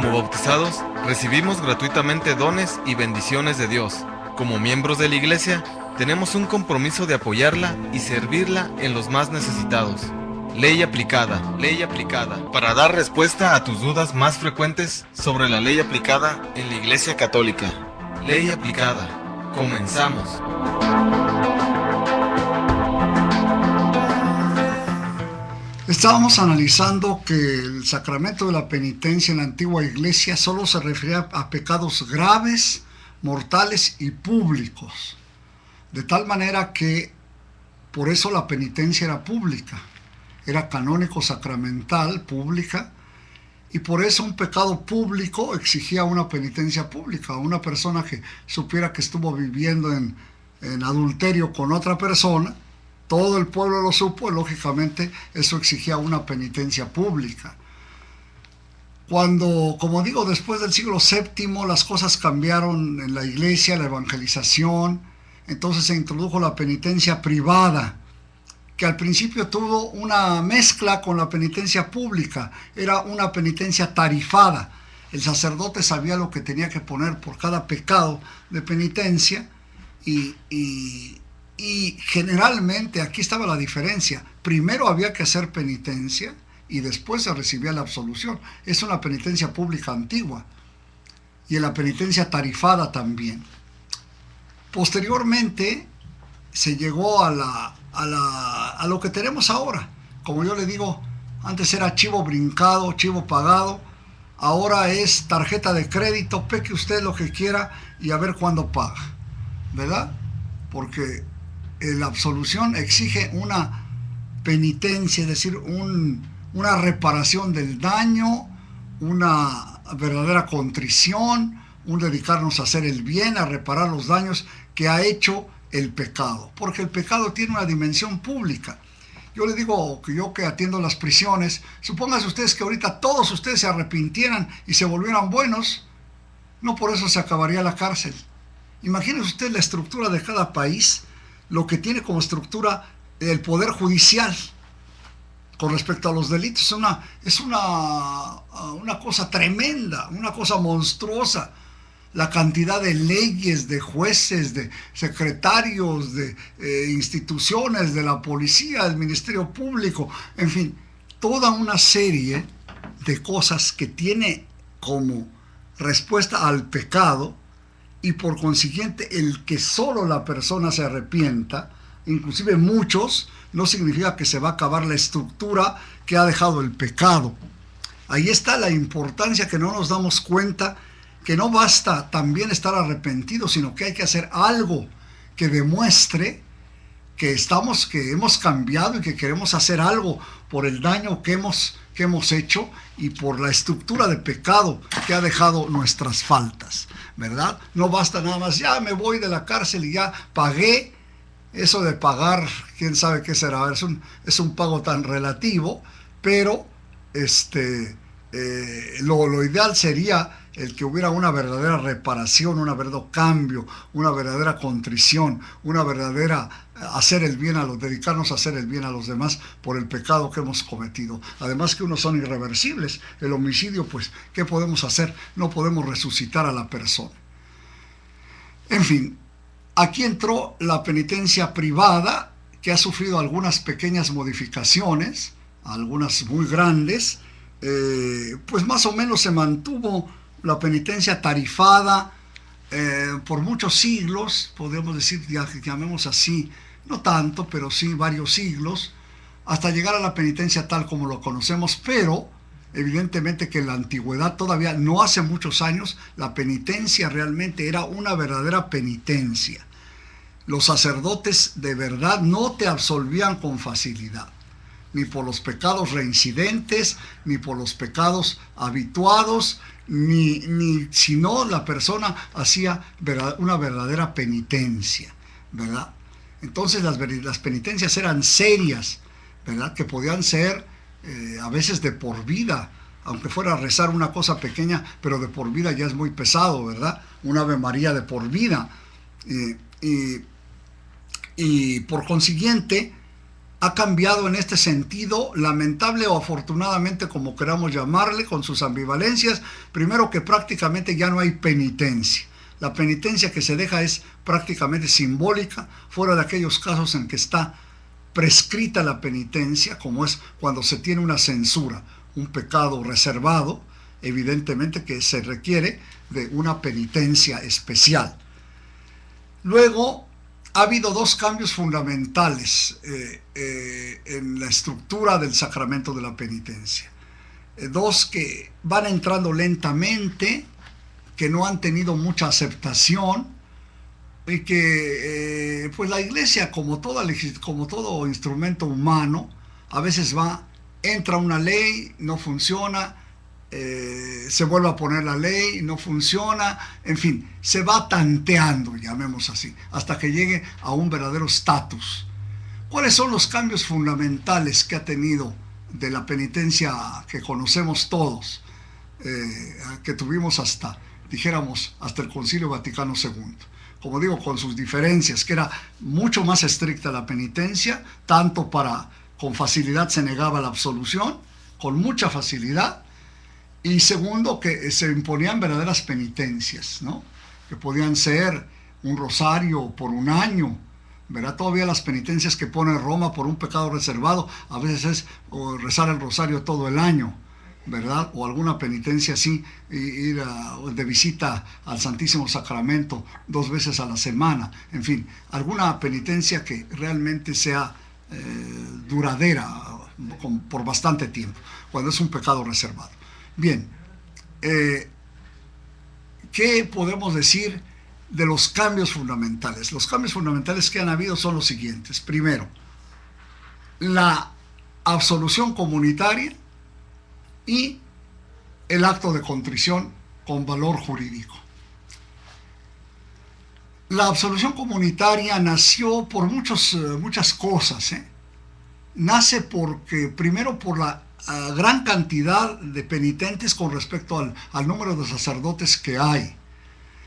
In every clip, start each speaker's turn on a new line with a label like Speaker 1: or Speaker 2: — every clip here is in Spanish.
Speaker 1: Como bautizados, recibimos gratuitamente dones y bendiciones de Dios. Como miembros de la iglesia, tenemos un compromiso de apoyarla y servirla en los más necesitados. Ley aplicada, ley aplicada. Para dar respuesta a tus dudas más frecuentes sobre la ley aplicada en la Iglesia Católica. Ley aplicada. Comenzamos.
Speaker 2: Estábamos analizando que el sacramento de la penitencia en la antigua iglesia solo se refería a pecados graves, mortales y públicos. De tal manera que por eso la penitencia era pública, era canónico sacramental, pública, y por eso un pecado público exigía una penitencia pública. Una persona que supiera que estuvo viviendo en adulterio con otra persona, todo el pueblo lo supo, y lógicamente eso exigía una penitencia pública. Cuando, como digo, después del siglo VII las cosas cambiaron en la iglesia, la evangelización, entonces se introdujo la penitencia privada, que al principio tuvo una mezcla con la penitencia pública, era una penitencia tarifada. El sacerdote sabía lo que tenía que poner por cada pecado de penitencia y generalmente aquí estaba la diferencia. Primero había que hacer penitencia y después se recibía la absolución. Es una penitencia pública antigua y en la penitencia tarifada también. Posteriormente se llegó a lo que tenemos ahora. Como yo le digo, antes era chivo brincado, chivo pagado, ahora es tarjeta de crédito, peque usted lo que quiera y a ver cuándo paga, ¿verdad? Porque la absolución exige una penitencia, es decir, una reparación del daño, una verdadera contrición, un dedicarnos a hacer el bien, a reparar los daños que ha hecho el pecado, porque el pecado tiene una dimensión pública. Yo le digo que yo que atiendo las prisiones, supónganse ustedes que ahorita todos ustedes se arrepintieran y se volvieran buenos, no por eso se acabaría la cárcel. Imagínense usted la estructura de cada país, lo que tiene como estructura el poder judicial con respecto a los delitos. Es una cosa tremenda, una cosa monstruosa. La cantidad de leyes, de jueces, de secretarios, de instituciones, de la policía, del Ministerio Público, en fin, toda una serie de cosas que tiene como respuesta al pecado, y por consiguiente el que solo la persona se arrepienta, inclusive muchos, no significa que se va a acabar la estructura que ha dejado el pecado. Ahí está la importancia, que no nos damos cuenta que no basta también estar arrepentidos, sino que hay que hacer algo que demuestre que hemos cambiado y que queremos hacer algo por el daño que hemos hecho y por la estructura de pecado que ha dejado nuestras faltas, ¿verdad? No basta nada más, ya me voy de la cárcel y ya pagué. Eso de pagar, quién sabe qué será, es un pago tan relativo, pero lo ideal sería el que hubiera una verdadera reparación, un verdadero cambio, una verdadera contrición, una verdadera hacer el bien dedicarnos a hacer el bien a los demás por el pecado que hemos cometido. Además que unos son irreversibles. El homicidio, pues, ¿qué podemos hacer? No podemos resucitar a la persona. En fin, aquí entró la penitencia privada, que ha sufrido algunas pequeñas modificaciones, algunas muy grandes. Pues más o menos se mantuvo la penitencia tarifada por muchos siglos, podemos decir, llamemos así, no tanto, pero sí varios siglos, hasta llegar a la penitencia tal como lo conocemos. Pero evidentemente que en la antigüedad, todavía no hace muchos años, la penitencia realmente era una verdadera penitencia. Los sacerdotes de verdad no te absolvían con facilidad, ni por los pecados reincidentes, ni por los pecados habituados, ni si no la persona hacía una verdadera penitencia, ¿verdad? Entonces las penitencias eran serias, ¿verdad? Que podían ser a veces de por vida, aunque fuera a rezar una cosa pequeña, pero de por vida ya es muy pesado, ¿verdad? Un Ave María de por vida. Y por consiguiente, ha cambiado en este sentido, lamentable o afortunadamente, como queramos llamarle, con sus ambivalencias. Primero, que prácticamente ya no hay penitencia. La penitencia que se deja es prácticamente simbólica, fuera de aquellos casos en que está prescrita la penitencia, como es cuando se tiene una censura, un pecado reservado, evidentemente que se requiere de una penitencia especial. Luego, ha habido dos cambios fundamentales en la estructura del sacramento de la penitencia. Dos que van entrando lentamente, que no han tenido mucha aceptación, y que pues la Iglesia, como todo instrumento humano, a veces entra una ley, no funciona, se vuelve a poner la ley, no funciona, en fin, se va tanteando, llamemos así, hasta que llegue a un verdadero estatus. ¿Cuáles son los cambios fundamentales que ha tenido de la penitencia que conocemos todos, que tuvimos hasta el Concilio Vaticano II? Como digo, con sus diferencias, que era mucho más estricta la penitencia, tanto con facilidad se negaba la absolución, con mucha facilidad, y segundo, que se imponían verdaderas penitencias, ¿no? Que podían ser un rosario por un año, ¿verdad? Todavía las penitencias que pone Roma por un pecado reservado, a veces es rezar el rosario todo el año, ¿verdad? O alguna penitencia así, ir de visita al Santísimo Sacramento 2 veces a la semana, en fin, alguna penitencia que realmente sea duradera por bastante tiempo, cuando es un pecado reservado. Bien, ¿qué podemos decir de los cambios fundamentales? Los cambios fundamentales que han habido son los siguientes. Primero, la absolución comunitaria y el acto de contrición con valor jurídico. La absolución comunitaria nació por muchas cosas. Nace primero por la gran cantidad de penitentes con respecto al número de sacerdotes que hay.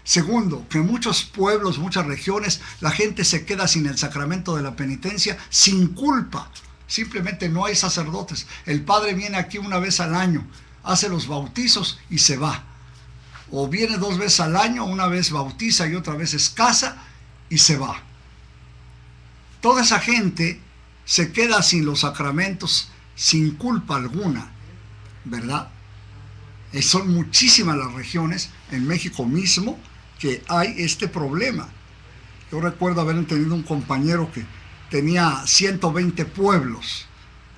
Speaker 2: Segundo, que en muchos pueblos, muchas regiones, la gente se queda sin el sacramento de la penitencia sin culpa. Simplemente no hay sacerdotes. El padre viene aquí una vez al año, hace los bautizos y se va. O viene 2 veces al año, una vez bautiza y otra vez es casa y se va. Toda esa gente se queda sin los sacramentos sin culpa alguna, ¿verdad? Son muchísimas las regiones en México mismo que hay este problema. Yo recuerdo haber tenido un compañero que tenía 120 pueblos.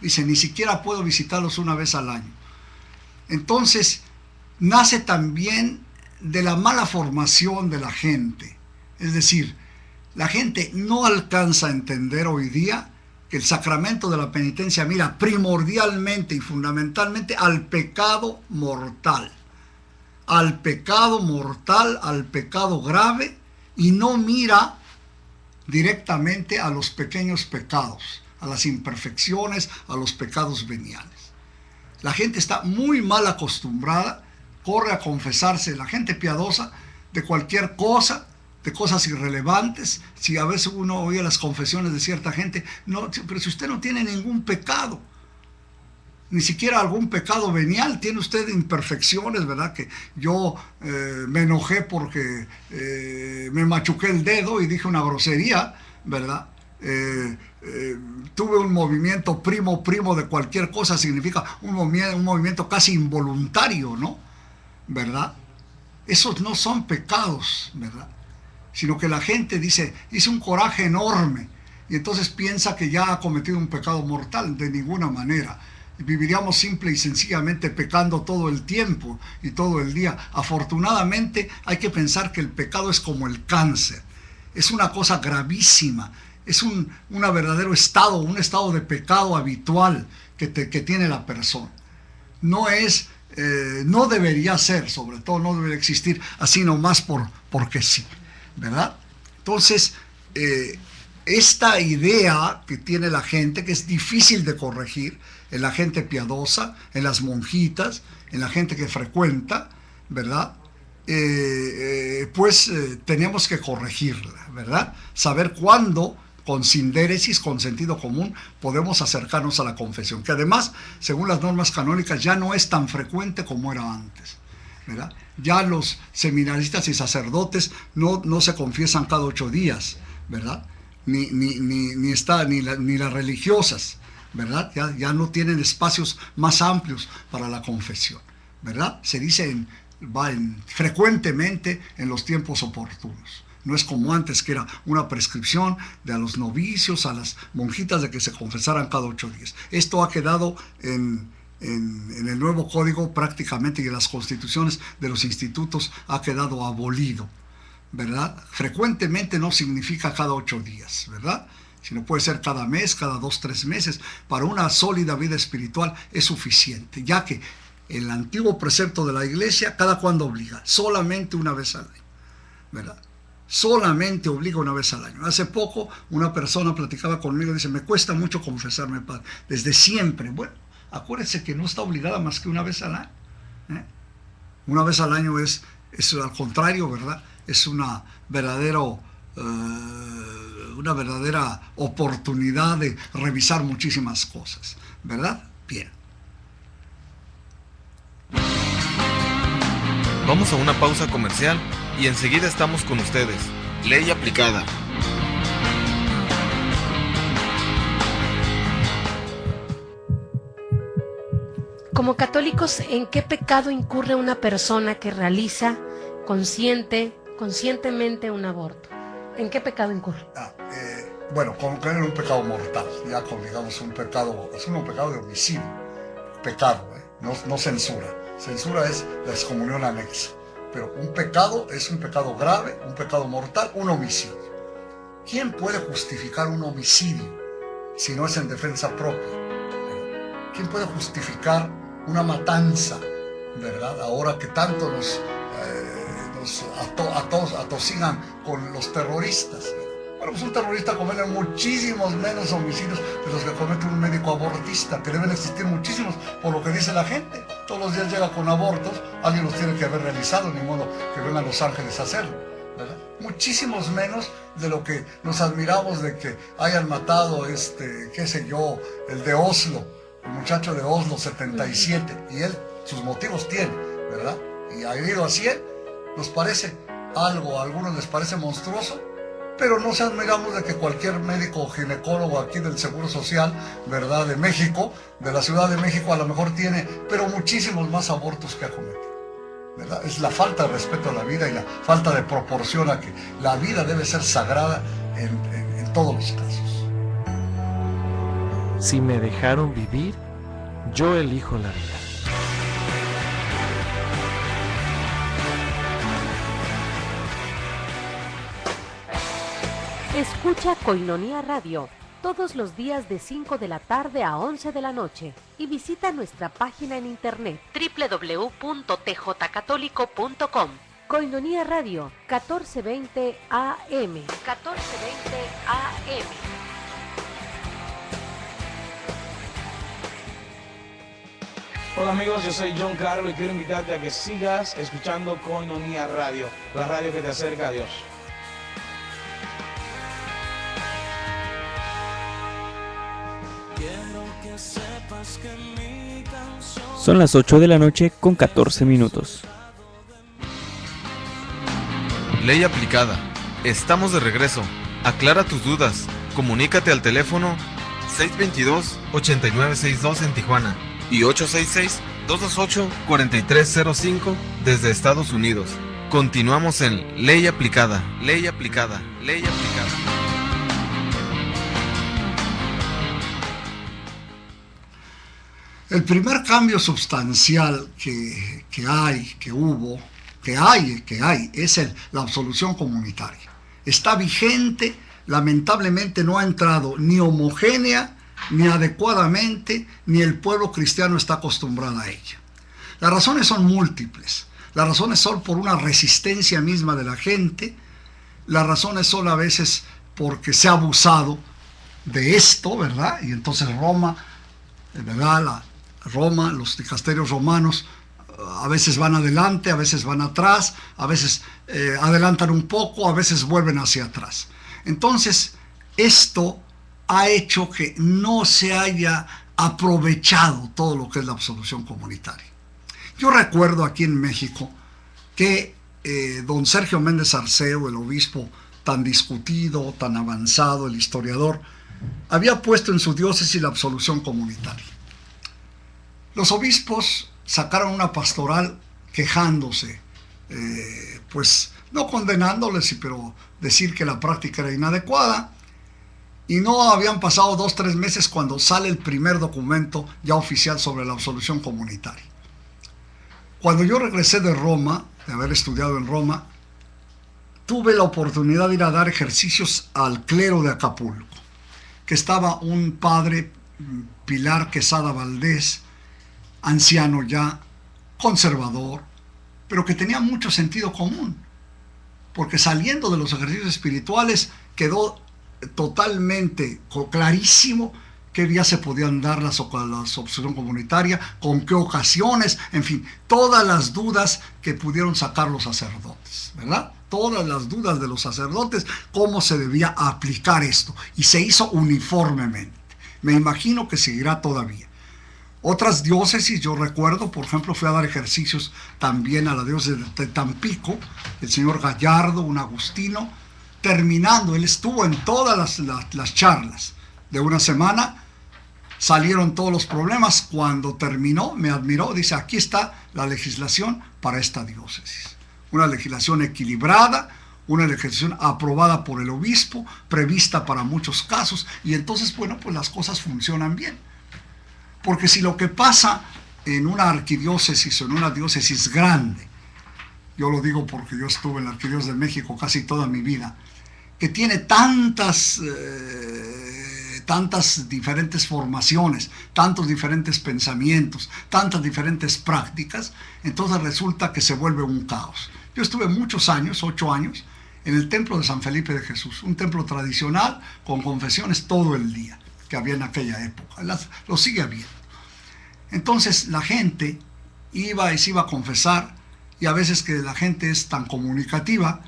Speaker 2: Dice, ni siquiera puedo visitarlos una vez al año. Entonces, nace también de la mala formación de la gente. Es decir, la gente no alcanza a entender hoy día que el sacramento de la penitencia mira primordialmente y fundamentalmente al pecado mortal. Al pecado mortal, al pecado grave, y no mira directamente a los pequeños pecados, a las imperfecciones, a los pecados veniales. La gente está muy mal acostumbrada, corre a confesarse, la gente piadosa, de cualquier cosa, de cosas irrelevantes. Si a veces uno oye las confesiones de cierta gente, no, pero si usted no tiene ningún pecado, ni siquiera algún pecado venial, tiene usted imperfecciones, ¿verdad? Que yo me enojé porque me machuqué el dedo y dije una grosería, ¿verdad? Tuve un movimiento primo de cualquier cosa, significa un movimiento casi involuntario, ¿no? ¿Verdad? Esos no son pecados, ¿verdad? Sino que la gente dice, hice un coraje enorme, y entonces piensa que ya ha cometido un pecado mortal. De ninguna manera. Viviríamos simple y sencillamente pecando todo el tiempo y todo el día. Afortunadamente hay que pensar que el pecado es como el cáncer, es una cosa gravísima, es un verdadero estado, un estado de pecado habitual que tiene la persona. No debería ser, sobre todo no debería existir así nomás porque sí, ¿verdad? Entonces, esta idea que tiene la gente, que es difícil de corregir, en la gente piadosa, en las monjitas, en la gente que frecuenta, ¿verdad? Tenemos que corregirla, ¿verdad? Saber cuándo con sindéresis, con sentido común, podemos acercarnos a la confesión, que además, según las normas canónicas, ya no es tan frecuente como era antes, ¿verdad? Ya los seminaristas y sacerdotes no se confiesan cada 8 días, ¿verdad? Ni las religiosas, ¿verdad? Ya no tienen espacios más amplios para la confesión, ¿verdad? Se dice frecuentemente en los tiempos oportunos. No es como antes, que era una prescripción de a los novicios, a las monjitas, de que se confesaran cada 8 días. Esto ha quedado en el nuevo código prácticamente, y en las constituciones de los institutos ha quedado abolido, ¿verdad? Frecuentemente no significa cada 8 días, ¿verdad? Sino puede ser cada mes, cada 2, 3 meses. Para una sólida vida espiritual es suficiente, ya que el antiguo precepto de la Iglesia, ¿cada cuándo obliga? Solamente una vez al año, ¿verdad? Solamente obliga una vez al año. Hace poco una persona platicaba conmigo y dice: me cuesta mucho confesarme, padre, desde siempre. Bueno, acuérdense que no está obligada más que una vez al año, ¿eh? Una vez al año es al contrario, ¿verdad? Es una verdadera oportunidad de revisar muchísimas cosas, ¿verdad? Bien.
Speaker 1: Vamos a una pausa comercial y enseguida estamos con ustedes. Ley aplicada.
Speaker 3: Como católicos, ¿en qué pecado incurre una persona que realiza conscientemente un aborto? ¿En qué pecado incurre?
Speaker 2: Bueno, como caer en un pecado mortal, ya con, digamos, un pecado, es un pecado de homicidio. Pecado, no censura. Censura es la excomunión anexa. Pero un pecado es un pecado grave, un pecado mortal, un homicidio. ¿Quién puede justificar un homicidio si no es en defensa propia? ¿Quién puede justificar una matanza, ¿verdad? Ahora que tanto nos atosigan con los terroristas. Bueno, pues un terrorista comete muchísimos menos homicidios de los que comete un médico abortista, que deben existir muchísimos, por lo que dice la gente. Todos los días llega con abortos, alguien los tiene que haber realizado, ni modo que vengan los ángeles a hacerlo, ¿verdad? Muchísimos menos de lo que nos admiramos de que hayan matado, qué sé yo, el de Oslo, el muchacho de Oslo 77, y él sus motivos tiene, ¿verdad? Y ha herido a 100, nos parece algo, a algunos les parece monstruoso, pero nos admiramos de que cualquier médico o ginecólogo aquí del Seguro Social, ¿verdad?, de México, de la Ciudad de México, a lo mejor tiene, pero muchísimos más abortos que ha cometido, ¿verdad? Es la falta de respeto a la vida y la falta de proporción a que la vida debe ser sagrada en todos los casos.
Speaker 4: Si me dejaron vivir, yo elijo la vida.
Speaker 5: Escucha Koinonia Radio todos los días de 5 de la tarde a 11 de la noche y visita nuestra página en internet www.tjcatólico.com. Koinonia Radio, 1420 AM. 1420 AM.
Speaker 6: Hola amigos, yo soy John Carlos y quiero invitarte a que sigas escuchando Koinonia Radio, la radio que te acerca a Dios.
Speaker 7: Son las 8 de la noche con 14 minutos.
Speaker 1: Ley aplicada. Estamos de regreso. Aclara tus dudas. Comunícate al teléfono 622-8962 en Tijuana y 866-228-4305 desde Estados Unidos. Continuamos en Ley aplicada. Ley aplicada. Ley aplicada.
Speaker 2: El primer cambio sustancial que hay, es la absolución comunitaria. Está vigente, lamentablemente no ha entrado ni homogénea, ni adecuadamente, ni el pueblo cristiano está acostumbrado a ella. Las razones son múltiples. Las razones son por una resistencia misma de la gente. Las razones son a veces porque se ha abusado de esto, ¿verdad? Y entonces Roma, ¿verdad? Los dicasterios romanos a veces van adelante, a veces van atrás, a veces adelantan un poco, a veces vuelven hacia atrás. Entonces, esto ha hecho que no se haya aprovechado todo lo que es la absolución comunitaria. Yo recuerdo aquí en México que don Sergio Méndez Arceo, el obispo tan discutido, tan avanzado, el historiador, había puesto en su diócesis la absolución comunitaria. Los obispos sacaron una pastoral quejándose, pues no condenándoles, pero decir que la práctica era inadecuada. Y no habían pasado 2 o 3 meses cuando sale el primer documento ya oficial sobre la absolución comunitaria. Cuando yo regresé de Roma, de haber estudiado en Roma, tuve la oportunidad de ir a dar ejercicios al clero de Acapulco, que estaba un padre, Pilar Quesada Valdés, anciano ya, conservador, pero que tenía mucho sentido común, porque saliendo de los ejercicios espirituales quedó totalmente clarísimo qué días se podían dar la absolución comunitaria, con qué ocasiones, en fin, todas las dudas que pudieron sacar los sacerdotes, ¿verdad? Todas las dudas de los sacerdotes, cómo se debía aplicar esto, y se hizo uniformemente. Me imagino que seguirá todavía. Otras diócesis, yo recuerdo, por ejemplo, fui a dar ejercicios también a la diócesis de Tampico, el señor Gallardo, un agustino, terminando, él estuvo en todas las charlas de una semana, salieron todos los problemas. Cuando terminó, me admiró, dice, aquí está la legislación para esta diócesis. Una legislación equilibrada, una legislación aprobada por el obispo, prevista para muchos casos, y entonces, bueno, pues las cosas funcionan bien. Porque si lo que pasa en una arquidiócesis o en una diócesis grande, yo lo digo porque yo estuve en la Arquidiócesis de México casi toda mi vida, que tiene tantas diferentes formaciones, tantos diferentes pensamientos, tantas diferentes prácticas, entonces resulta que se vuelve un caos. Yo estuve muchos años, 8 años, en el templo de San Felipe de Jesús, un templo tradicional con confesiones todo el día, que había en aquella época, lo sigue habiendo. Entonces la gente iba y se iba a confesar, y a veces que la gente es tan comunicativa,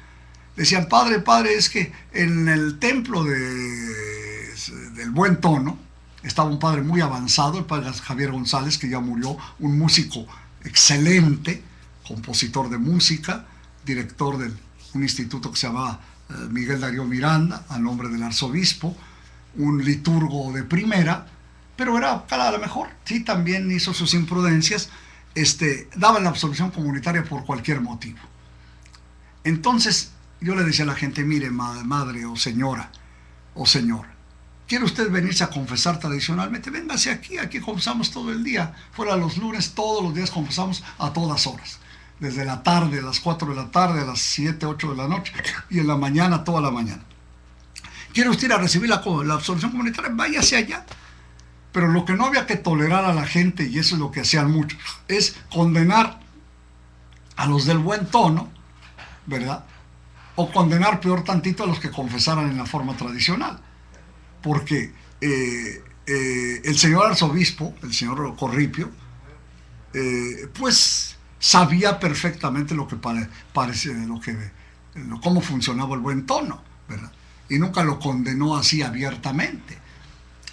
Speaker 2: decían, padre, es que en el templo del Buen Tono estaba un padre muy avanzado, el padre Javier González, que ya murió, un músico excelente, compositor de música, director de un instituto que se llamaba Miguel Darío Miranda, a nombre del arzobispo, un liturgo de primera, pero era, a lo mejor, sí, también hizo sus imprudencias, daban la absolución comunitaria por cualquier motivo. Entonces, yo le decía a la gente, mire, madre o señora o señor, ¿quiere usted venirse a confesar tradicionalmente? Véngase aquí confesamos todo el día. Fuera los lunes, todos los días confesamos a todas horas. Desde la tarde, a las 4 de la tarde, a las 7, 8 de la noche, y en la mañana, toda la mañana. ¿Quiere usted ir a recibir la absolución comunitaria? Váyase allá. Pero lo que no había que tolerar a la gente, y eso es lo que hacían muchos, es condenar a los del buen tono, ¿verdad? O condenar peor tantito a los que confesaran en la forma tradicional. Porque el señor arzobispo, el señor Corripio, pues sabía perfectamente cómo funcionaba el buen tono, ¿verdad? Y nunca lo condenó así abiertamente.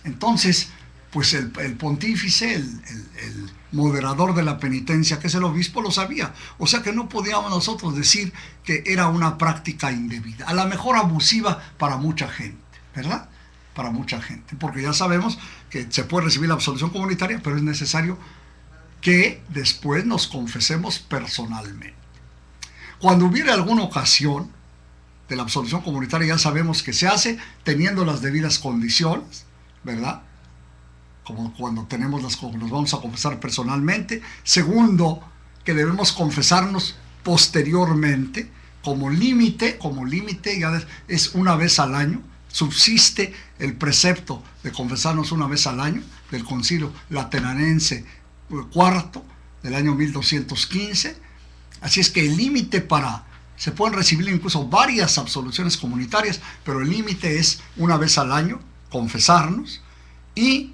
Speaker 2: Entonces, pues el pontífice, el moderador de la penitencia, que es el obispo, lo sabía. O sea que no podíamos nosotros decir que era una práctica indebida, a lo mejor abusiva para mucha gente, ¿verdad? Para mucha gente, porque ya sabemos que se puede recibir la absolución comunitaria, pero es necesario que después nos confesemos personalmente. Cuando hubiera alguna ocasión de la absolución comunitaria, ya sabemos que se hace teniendo las debidas condiciones, ¿verdad? Como cuando nos vamos a confesar personalmente. Segundo, que debemos confesarnos posteriormente, como límite ya es una vez al año. Subsiste el precepto de confesarnos una vez al año del Concilio Lateranense IV del año 1215. Así es que el límite se pueden recibir incluso varias absoluciones comunitarias, pero el límite es una vez al año confesarnos y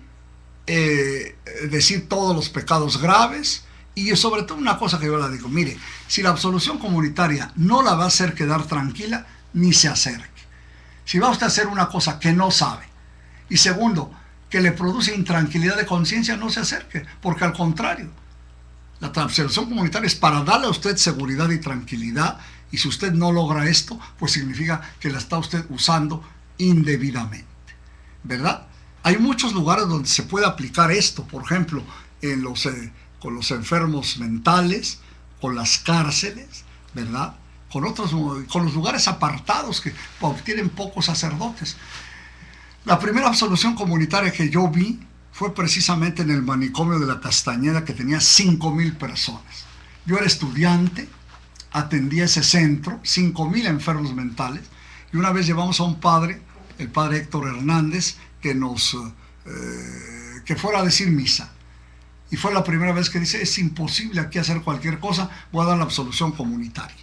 Speaker 2: decir todos los pecados graves. Y sobre todo una cosa que yo le digo, mire, si la absolución comunitaria no la va a hacer quedar tranquila, ni se acerque. Si va usted a hacer una cosa que no sabe, y segundo, que le produce intranquilidad de conciencia, no se acerque, porque al contrario, la absolución comunitaria es para darle a usted seguridad y tranquilidad, y si usted no logra esto, pues significa que la está usted usando indebidamente, ¿verdad? Hay muchos lugares donde se puede aplicar esto, por ejemplo, con los enfermos mentales, con las cárceles, ¿verdad? Con los lugares apartados que obtienen pocos sacerdotes. La primera absolución comunitaria que yo vi fue precisamente en el manicomio de la Castañeda, que tenía 5,000 personas. Yo era estudiante, atendía ese centro, 5,000 enfermos mentales, y una vez llevamos a un padre, el padre Héctor Hernández, que fuera a decir misa. Y fue la primera vez que dice, es imposible aquí hacer cualquier cosa, voy a dar la absolución comunitaria.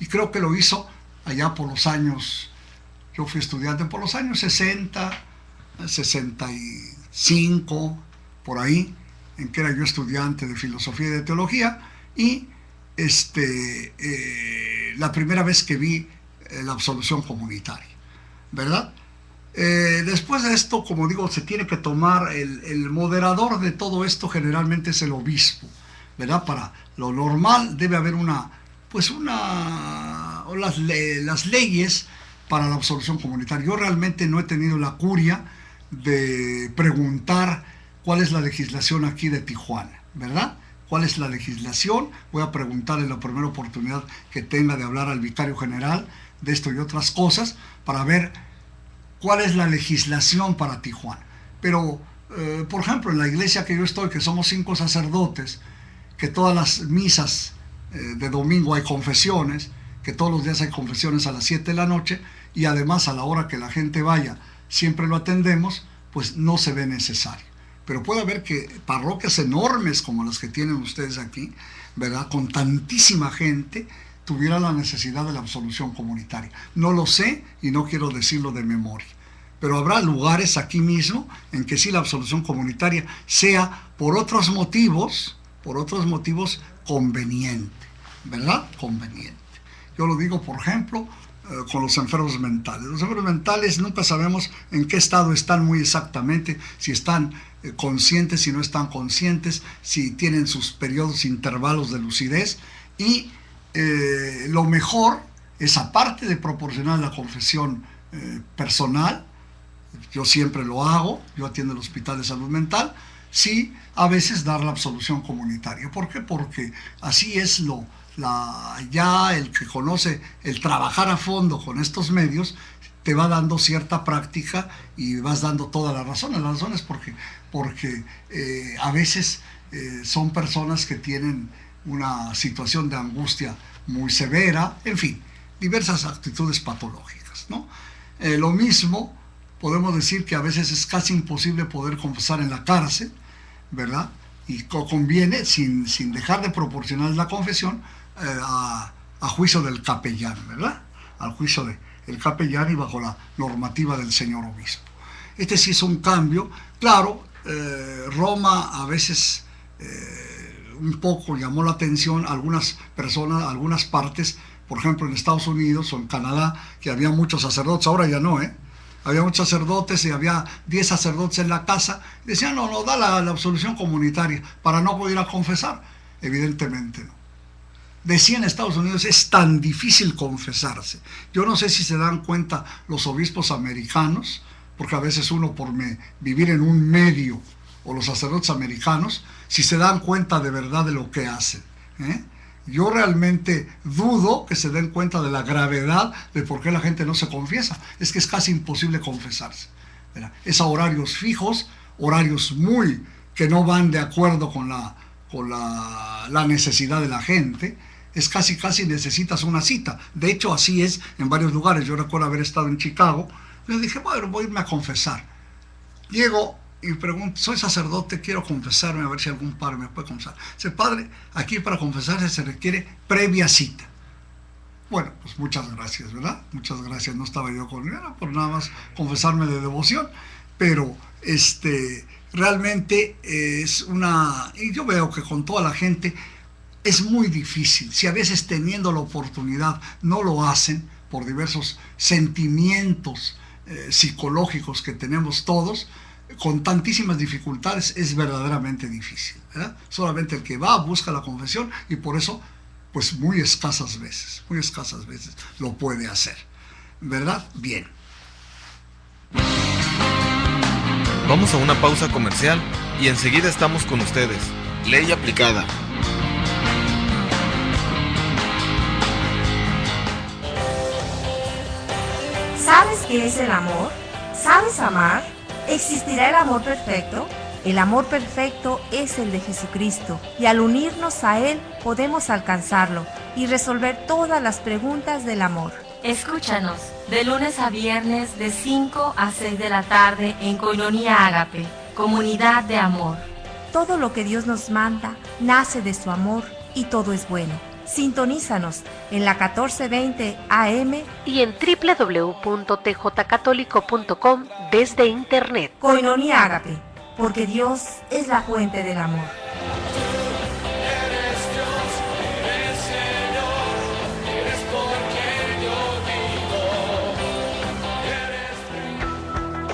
Speaker 2: Y creo que lo hizo allá por los años, yo fui estudiante por los años 60, 65, por ahí, en que era yo estudiante de filosofía y de teología, y la primera vez que vi la absolución comunitaria, ¿verdad? Después de esto, como digo, se tiene que tomar el moderador de todo esto, generalmente es el obispo, ¿verdad? Para lo normal debe haber las leyes para la absolución comunitaria. Yo realmente no he tenido la curia de preguntar cuál es la legislación aquí de Tijuana, ¿verdad? ¿Cuál es la legislación? Voy a preguntarle la primera oportunidad que tenga de hablar al vicario general de esto y otras cosas para ver cuál es la legislación para Tijuana. Pero, por ejemplo, en la iglesia que yo estoy, que somos 5 sacerdotes, que todas las misas de domingo hay confesiones, que todos los días hay confesiones a las 7 de la noche, y además a la hora que la gente vaya siempre lo atendemos, pues no se ve necesario. Pero puede haber que parroquias enormes como las que tienen ustedes aquí, ¿verdad?, con tantísima gente, tuviera la necesidad de la absolución comunitaria. No lo sé y no quiero decirlo de memoria, pero habrá lugares aquí mismo en que sí la absolución comunitaria sea por otros motivos conveniente, ¿verdad? Conveniente. Yo lo digo, por ejemplo, con los enfermos mentales. Los enfermos mentales nunca sabemos en qué estado están muy exactamente, si están conscientes, si no están conscientes, si tienen sus periodos, intervalos de lucidez, y lo mejor es, aparte de proporcionar la confesión personal, yo siempre lo hago, yo atiendo el Hospital de Salud Mental, sí, a veces dar la absolución comunitaria. ¿Por qué? Porque así es ya el que conoce el trabajar a fondo con estos medios, te va dando cierta práctica y vas dando todas las razones. Las razones porque a veces son personas que tienen una situación de angustia muy severa, en fin, diversas actitudes patológicas, ¿no? Lo mismo podemos decir que a veces es casi imposible poder confesar en la cárcel, ¿verdad? Y conviene, sin dejar de proporcionar la confesión, a juicio del capellán, ¿verdad? Al juicio del capellán y bajo la normativa del señor obispo. Este sí es un cambio. Claro, Roma a veces un poco llamó la atención a algunas personas, a algunas partes, por ejemplo en Estados Unidos o en Canadá, que había muchos sacerdotes. Ahora ya no, había muchos sacerdotes y había 10 sacerdotes en la casa. Decían, no, da la absolución comunitaria para no poder ir a confesar. Evidentemente no. Decía en Estados Unidos, es tan difícil confesarse. Yo no sé si se dan cuenta los obispos americanos, porque a veces uno por vivir en un medio, o los sacerdotes americanos, si se dan cuenta de verdad de lo que hacen. Yo realmente dudo que se den cuenta de la gravedad de por qué la gente no se confiesa. Es que es casi imposible confesarse, ¿verdad? Es a horarios fijos, horarios que no van de acuerdo con la necesidad de la gente. Es casi necesitas una cita. De hecho, así es en varios lugares. Yo recuerdo haber estado en Chicago. Le dije, bueno, voy a irme a confesar. Llego y pregunto, soy sacerdote, quiero confesarme, a ver si algún padre me puede confesar. Dice, padre, aquí para confesarse se requiere previa cita. Bueno, pues muchas gracias, ¿verdad? Muchas gracias. No estaba yo por nada más confesarme de devoción. Pero realmente es y yo veo que con toda la gente es muy difícil. Si a veces teniendo la oportunidad no lo hacen por diversos sentimientos psicológicos que tenemos todos, con tantísimas dificultades, es verdaderamente difícil, ¿verdad? Solamente el que va busca la confesión, y por eso, pues muy escasas veces lo puede hacer, ¿verdad? Bien.
Speaker 1: Vamos a una pausa comercial y enseguida estamos con ustedes. Ley aplicada.
Speaker 8: ¿Sabes qué es el amor? ¿Sabes amar? ¿Existirá el amor perfecto? El amor perfecto es el de Jesucristo, y al unirnos a Él podemos alcanzarlo y resolver todas las preguntas del amor.
Speaker 9: Escúchanos de lunes a viernes de 5 a 6 de la tarde en Koinonia Ágape, Comunidad de Amor.
Speaker 8: Todo lo que Dios nos manda nace de su amor y todo es bueno. Sintonízanos en la 1420 AM
Speaker 5: y en www.tjcatólico.com desde internet.
Speaker 8: Koinonia Ágape, porque Dios es la fuente del amor.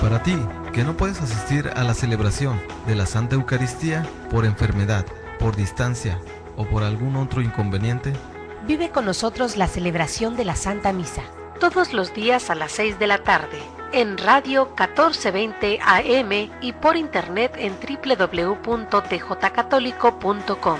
Speaker 1: Para ti, que no puedes asistir a la celebración de la Santa Eucaristía por enfermedad, por distancia o por algún otro inconveniente,
Speaker 5: vive con nosotros la celebración de la Santa Misa, todos los días a las 6 de la tarde, en Radio 1420 AM y por internet en www.tjcatólico.com.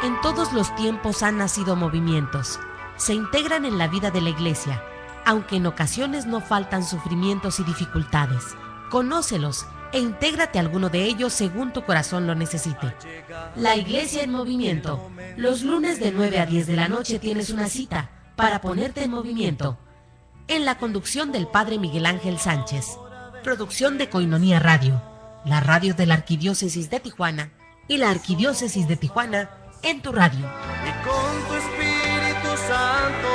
Speaker 5: En todos los tiempos han nacido movimientos, se integran en la vida de la Iglesia, aunque en ocasiones no faltan sufrimientos y dificultades. Conócelos e intégrate a alguno de ellos según tu corazón lo necesite. La Iglesia en Movimiento. Los lunes de 9 a 10 de la noche tienes una cita para ponerte en movimiento. En la conducción del Padre Miguel Ángel Sánchez. Producción de Koinonia Radio, la radio de la Arquidiócesis de Tijuana y la Arquidiócesis de Tijuana en tu radio.
Speaker 10: Y con tu Espíritu Santo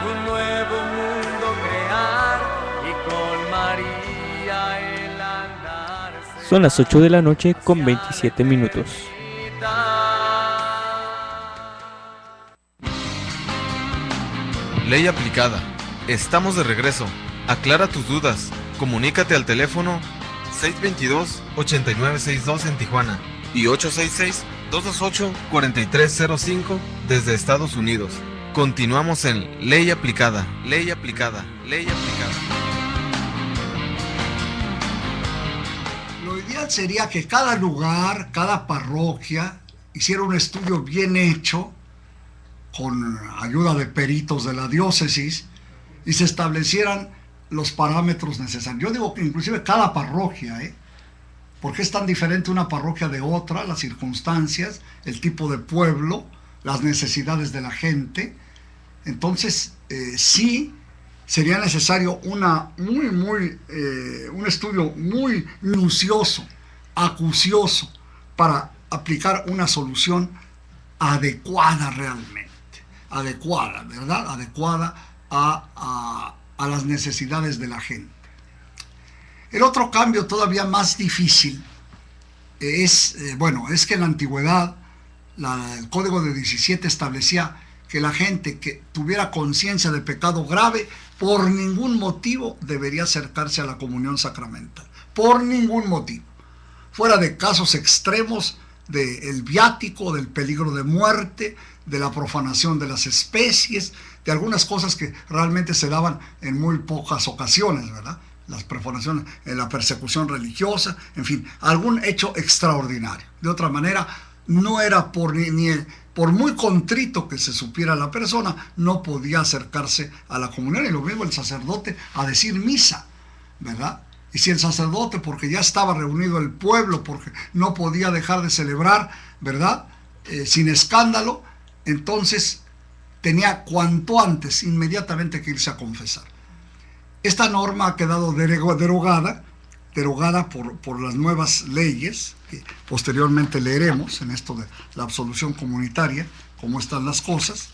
Speaker 10: un nuevo mundo crear, y con María el andar.
Speaker 7: Son las 8 de la noche con 27 minutos.
Speaker 1: Ley aplicada. Estamos de regreso. Aclara tus dudas. Comunícate al teléfono 622-8962 en Tijuana y 866-228-4305 desde Estados Unidos. Continuamos en Ley aplicada, Ley aplicada, Ley aplicada.
Speaker 2: Lo ideal sería que cada lugar, cada parroquia, hiciera un estudio bien hecho, con ayuda de peritos de la diócesis, y se establecieran los parámetros necesarios. Yo digo que inclusive cada parroquia, porque es tan diferente una parroquia de otra, las circunstancias, el tipo de pueblo, las necesidades de la gente. Entonces, sí sería necesario un estudio muy minucioso, acucioso, para aplicar una solución adecuada realmente, adecuada, ¿verdad? Adecuada a las necesidades de la gente. El otro cambio todavía más difícil es que en la antigüedad el Código de 17 establecía que la gente que tuviera conciencia de pecado grave por ningún motivo debería acercarse a la comunión sacramental, por ningún motivo, fuera de casos extremos del viático, del peligro de muerte, de la profanación de las especies, de algunas cosas que realmente se daban en muy pocas ocasiones, ¿verdad? Las profanaciones, la persecución religiosa, en fin, algún hecho extraordinario. De otra manera, no era por muy contrito que se supiera la persona, no podía acercarse a la comunión, y lo mismo el sacerdote a decir misa, ¿verdad? Y si el sacerdote, porque ya estaba reunido el pueblo, porque no podía dejar de celebrar, ¿verdad? Sin escándalo, entonces tenía cuanto antes, inmediatamente, que irse a confesar. Esta norma ha quedado derogada por las nuevas leyes, que posteriormente leeremos en esto de la absolución comunitaria, cómo están las cosas.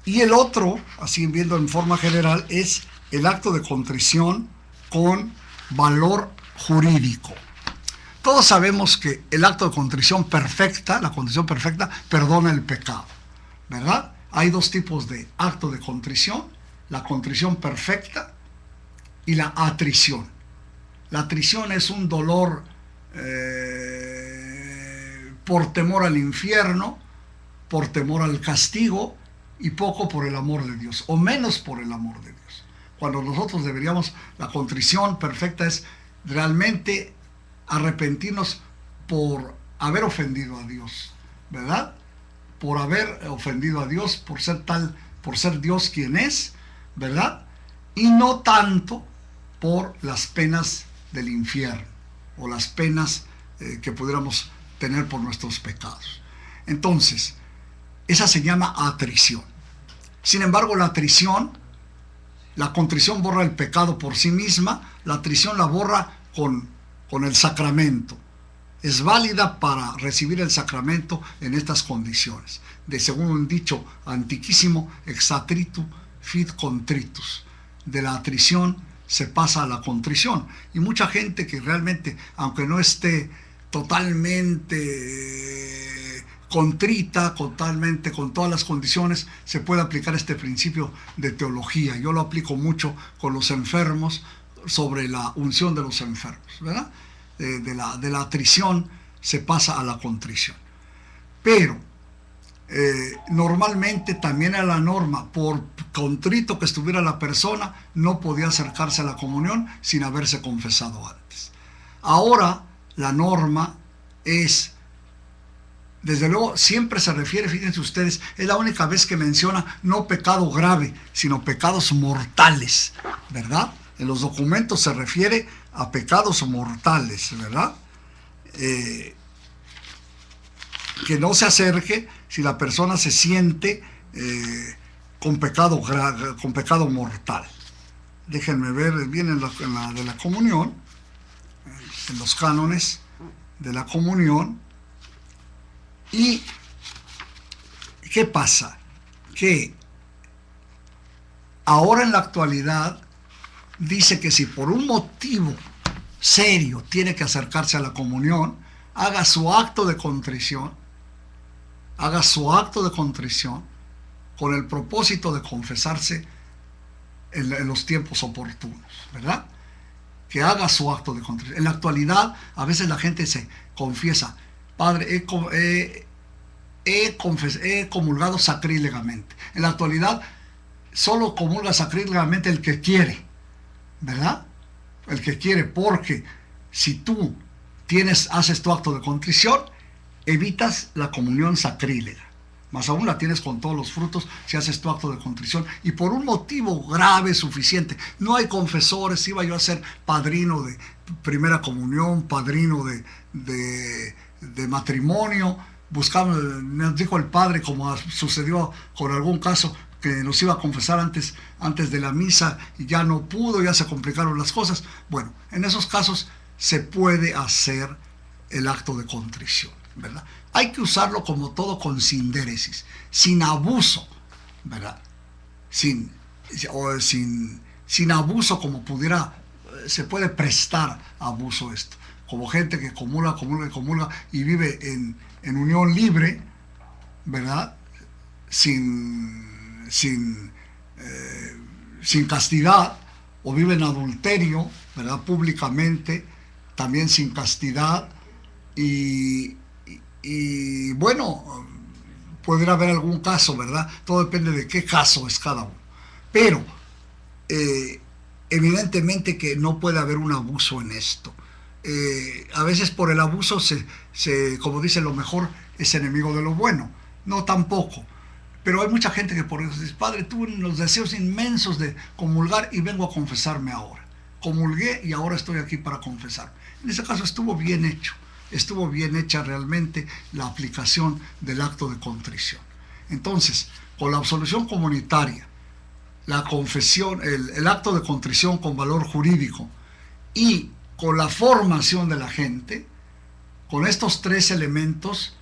Speaker 2: Y el otro, así viendo en forma general, es el acto de contrición con valor jurídico. Todos sabemos que el acto de contrición perfecta, la contrición perfecta, perdona el pecado, ¿verdad? Hay dos tipos de acto de contrición: la contrición perfecta y la atrición. La atrición es un dolor por temor al infierno, por temor al castigo, y poco por el amor de Dios, o menos por el amor de Dios. Cuando nosotros deberíamos, la contrición perfecta es realmente arrepentirnos por haber ofendido a Dios, ¿verdad? Por haber ofendido a Dios, por ser Dios quien es, ¿verdad? Y no tanto por las penas del infierno o las penas que pudiéramos tener por nuestros pecados. Entonces, esa se llama atrición. Sin embargo, la contrición borra el pecado por sí misma, la atrición la borra con el sacramento. Es válida para recibir el sacramento en estas condiciones. Según un dicho antiquísimo, ex atritu fit contritus. De la atrición se pasa a la contrición. Y mucha gente que realmente, aunque no esté totalmente contrita, totalmente con todas las condiciones, se puede aplicar este principio de teología. Yo lo aplico mucho con los enfermos, sobre la unción de los enfermos, ¿verdad? De la atrición se pasa a la contrición. Pero normalmente también era la norma, por contrito que estuviera la persona, no podía acercarse a la comunión sin haberse confesado antes. Ahora la norma es, desde luego, siempre se refiere, fíjense ustedes, es la única vez que menciona no pecado grave, sino pecados mortales, ¿verdad? En los documentos se refiere a pecados mortales, ¿verdad? Que no se acerque si la persona se siente con pecado mortal. Déjenme ver bien en la de la comunión, en los cánones de la comunión. ¿Y qué pasa? Que ahora en la actualidad dice que si por un motivo serio tiene que acercarse a la comunión, haga su acto de contrición, con el propósito de confesarse en los tiempos oportunos, ¿verdad? Que haga su acto de contrición. En la actualidad, a veces la gente se confiesa: Padre, he comulgado sacrílegamente. En la actualidad, solo comulga sacrílegamente el que quiere, ¿verdad? El que quiere, porque si tú haces tu acto de contrición, evitas la comunión sacrílega. Más aún la tienes con todos los frutos si haces tu acto de contrición, y por un motivo grave suficiente. No hay confesores. Iba yo a ser padrino de primera comunión, padrino de matrimonio. Nos dijo el padre, como sucedió con algún caso, que nos iba a confesar antes de la misa y ya no pudo, ya se complicaron las cosas. Bueno, en esos casos se puede hacer el acto de contrición, ¿verdad? Hay que usarlo como todo con sindéresis, sin abuso, ¿verdad? Sin abuso, como se puede prestar abuso esto. Como gente que comulga y vive en unión libre, ¿verdad? Sin castidad, o vive en adulterio, ¿verdad? Públicamente, también sin castidad, y bueno, podrá haber algún caso, ¿verdad? Todo depende de qué caso es cada uno. Pero evidentemente que no puede haber un abuso en esto. A veces por el abuso como dice, lo mejor es enemigo de lo bueno. No, tampoco. Pero hay mucha gente que por eso dice: Padre, tuve los deseos inmensos de comulgar y vengo a confesarme ahora. Comulgué y ahora estoy aquí para confesar. En ese caso estuvo bien hecho. Estuvo bien hecha realmente la aplicación del acto de contrición. Entonces, con la absolución comunitaria, la confesión, el acto de contrición con valor jurídico, y con la formación de la gente, con estos tres elementos,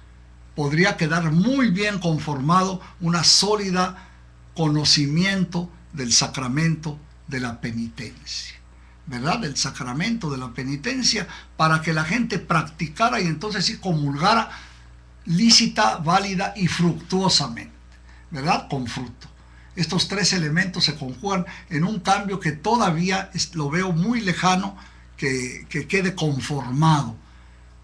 Speaker 2: podría quedar muy bien conformado una sólida conocimiento del sacramento de la penitencia, ¿verdad?, del sacramento de la penitencia, para que la gente practicara y entonces sí comulgara lícita, válida y fructuosamente, ¿verdad?, con fruto. Estos tres elementos se conjugan en un cambio que todavía lo veo muy lejano que quede conformado,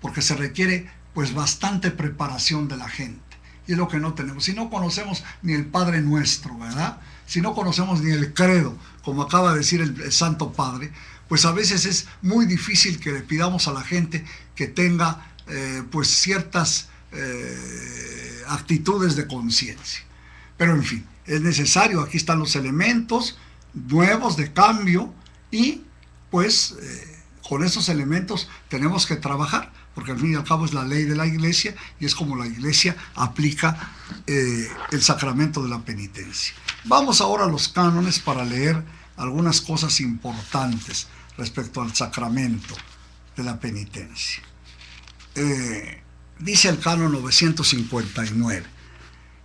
Speaker 2: porque se requiere pues bastante preparación de la gente, y es lo que no tenemos. Si no conocemos ni el Padre Nuestro, ¿verdad?, si no conocemos ni el credo, como acaba de decir el Santo Padre, pues a veces es muy difícil que le pidamos a la gente que tenga pues ciertas actitudes de conciencia. Pero en fin, es necesario, aquí están los elementos nuevos de cambio, y pues con esos elementos tenemos que trabajar, porque al fin y al cabo es la ley de la Iglesia, y es como la Iglesia aplica el sacramento de la penitencia. Vamos ahora a los cánones para leer algunas cosas importantes respecto al sacramento de la penitencia. Dice el canon 959: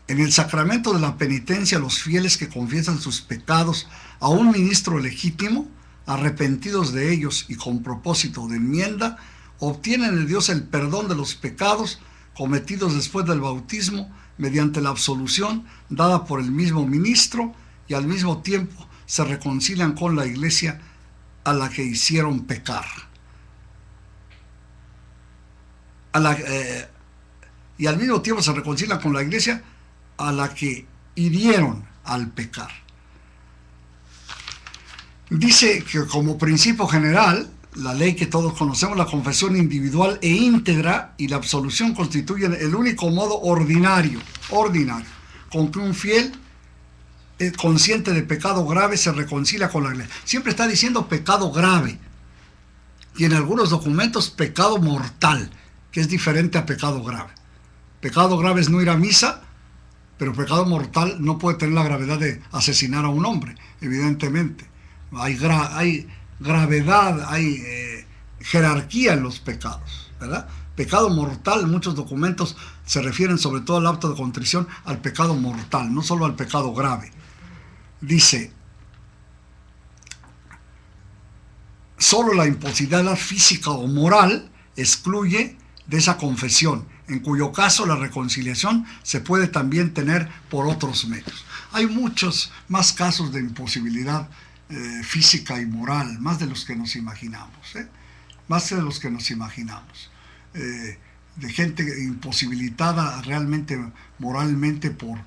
Speaker 2: en el sacramento de la penitencia, los fieles que confiesan sus pecados a un ministro legítimo, arrepentidos de ellos y con propósito de enmienda, obtienen de Dios el perdón de los pecados cometidos después del bautismo mediante la absolución dada por el mismo ministro, y al mismo tiempo se reconcilian con la Iglesia a la que hicieron pecar. Y al mismo tiempo se reconcilian con la Iglesia a la que hirieron al pecar. Dice que como principio general, la ley que todos conocemos, la confesión individual e íntegra y la absolución constituyen el único modo ordinario con que un fiel consciente de pecado grave se reconcilia con la Iglesia. Siempre está diciendo pecado grave, y en algunos documentos pecado mortal, que es diferente a pecado grave. Pecado grave es no ir a misa, pero pecado mortal no puede tener la gravedad de asesinar a un hombre, evidentemente. Hay gravedad, hay jerarquía en los pecados, ¿verdad? Pecado mortal, en muchos documentos se refieren sobre todo al acto de contrición, al pecado mortal, no solo al pecado grave. Dice: solo la imposibilidad física o moral excluye de esa confesión, en cuyo caso la reconciliación se puede también tener por otros medios. Hay muchos más casos de imposibilidad física y moral, más de los que nos imaginamos, más de los que nos imaginamos, de gente imposibilitada realmente moralmente por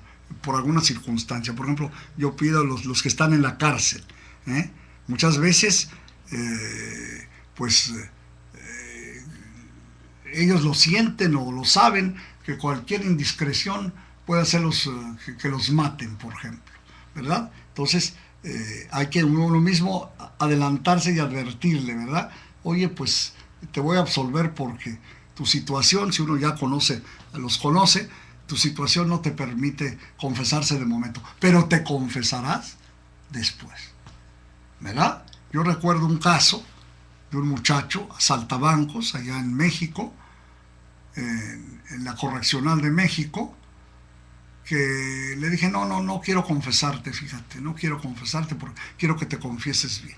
Speaker 2: alguna circunstancia. Por ejemplo, yo pido a los que están en la cárcel, muchas veces ellos lo sienten o lo saben, que cualquier indiscreción puede hacerlos que los maten, por ejemplo, ¿verdad? Entonces hay que uno mismo adelantarse y advertirle, ¿verdad? Oye, pues te voy a absolver porque tu situación, si uno ya los conoce, tu situación no te permite confesarse de momento, pero te confesarás después, ¿verdad? Yo recuerdo un caso de un muchacho, asaltabancos, allá en México, en la Correccional de México, que le dije, no quiero confesarte, fíjate, no quiero confesarte porque quiero que te confieses bien.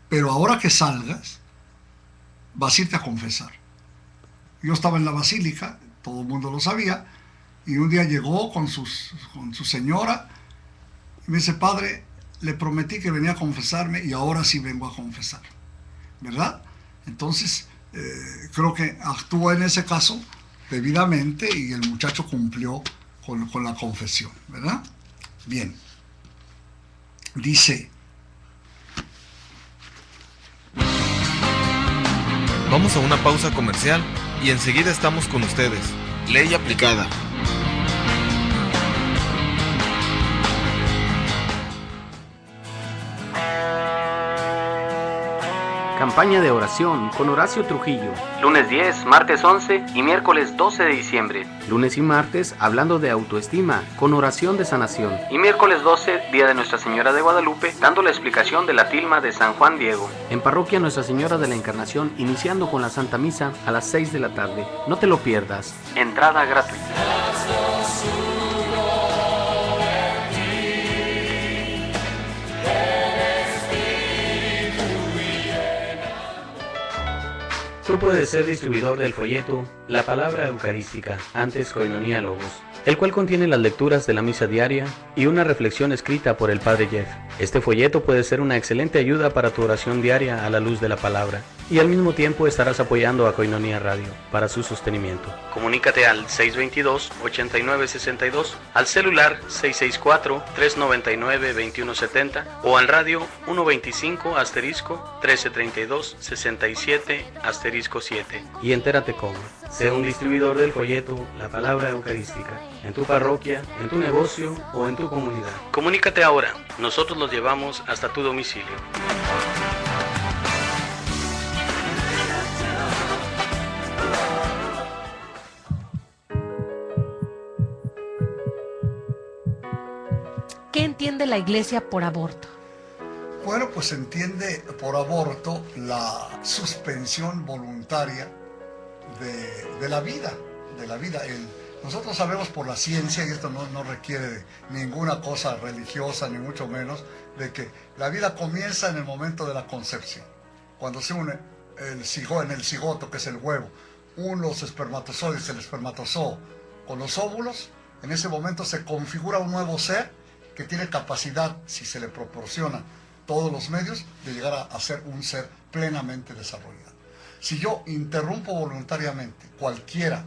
Speaker 2: Pero ahora que salgas, vas a irte a confesar. Yo estaba en la basílica, todo el mundo lo sabía, y un día llegó con su señora, y me dice, padre, le prometí que venía a confesarme y ahora sí vengo a confesar, ¿verdad? Entonces, creo que actuó en ese caso debidamente y el muchacho cumplió con la confesión, ¿verdad? Bien. Dice:
Speaker 1: vamos a una pausa comercial y enseguida estamos con ustedes. Ley aplicada.
Speaker 11: Campaña de oración con Horacio Trujillo. Lunes 10, martes 11 y miércoles 12 de diciembre. Lunes y martes hablando de autoestima con oración de sanación. Y miércoles 12, Día de Nuestra Señora de Guadalupe, dando la explicación de la tilma de San Juan Diego. En Parroquia Nuestra Señora de la Encarnación, iniciando con la Santa Misa a las 6 de la tarde. No te lo pierdas. Entrada gratuita. Tú puedes ser distribuidor del folleto La Palabra Eucarística, antes Koinonia Logos, el cual contiene las lecturas de la misa diaria y una reflexión escrita por el Padre Jeff. Este folleto puede ser una excelente ayuda para tu oración diaria a la luz de la palabra, y al mismo tiempo estarás apoyando a Koinonia Radio para su sostenimiento. Comunícate al 622-8962, al celular 664-399-2170 o al radio 125*1332-67*7 y entérate cómo. Sé un distribuidor del folleto La Palabra Eucarística en tu parroquia, en tu negocio o en tu comunidad. Comunícate ahora, nosotros los llevamos hasta tu domicilio.
Speaker 3: ¿Qué entiende la Iglesia por aborto?
Speaker 2: Bueno, pues se entiende por aborto la suspensión voluntaria de la vida, nosotros sabemos por la ciencia, y esto no requiere de ninguna cosa religiosa, ni mucho menos, de que la vida comienza en el momento de la concepción. Cuando se une en el cigoto, que es el huevo, los espermatozoides, el espermatozoo, con los óvulos, en ese momento se configura un nuevo ser que tiene capacidad, si se le proporciona todos los medios, de llegar a ser un ser plenamente desarrollado. Si yo interrumpo voluntariamente cualquiera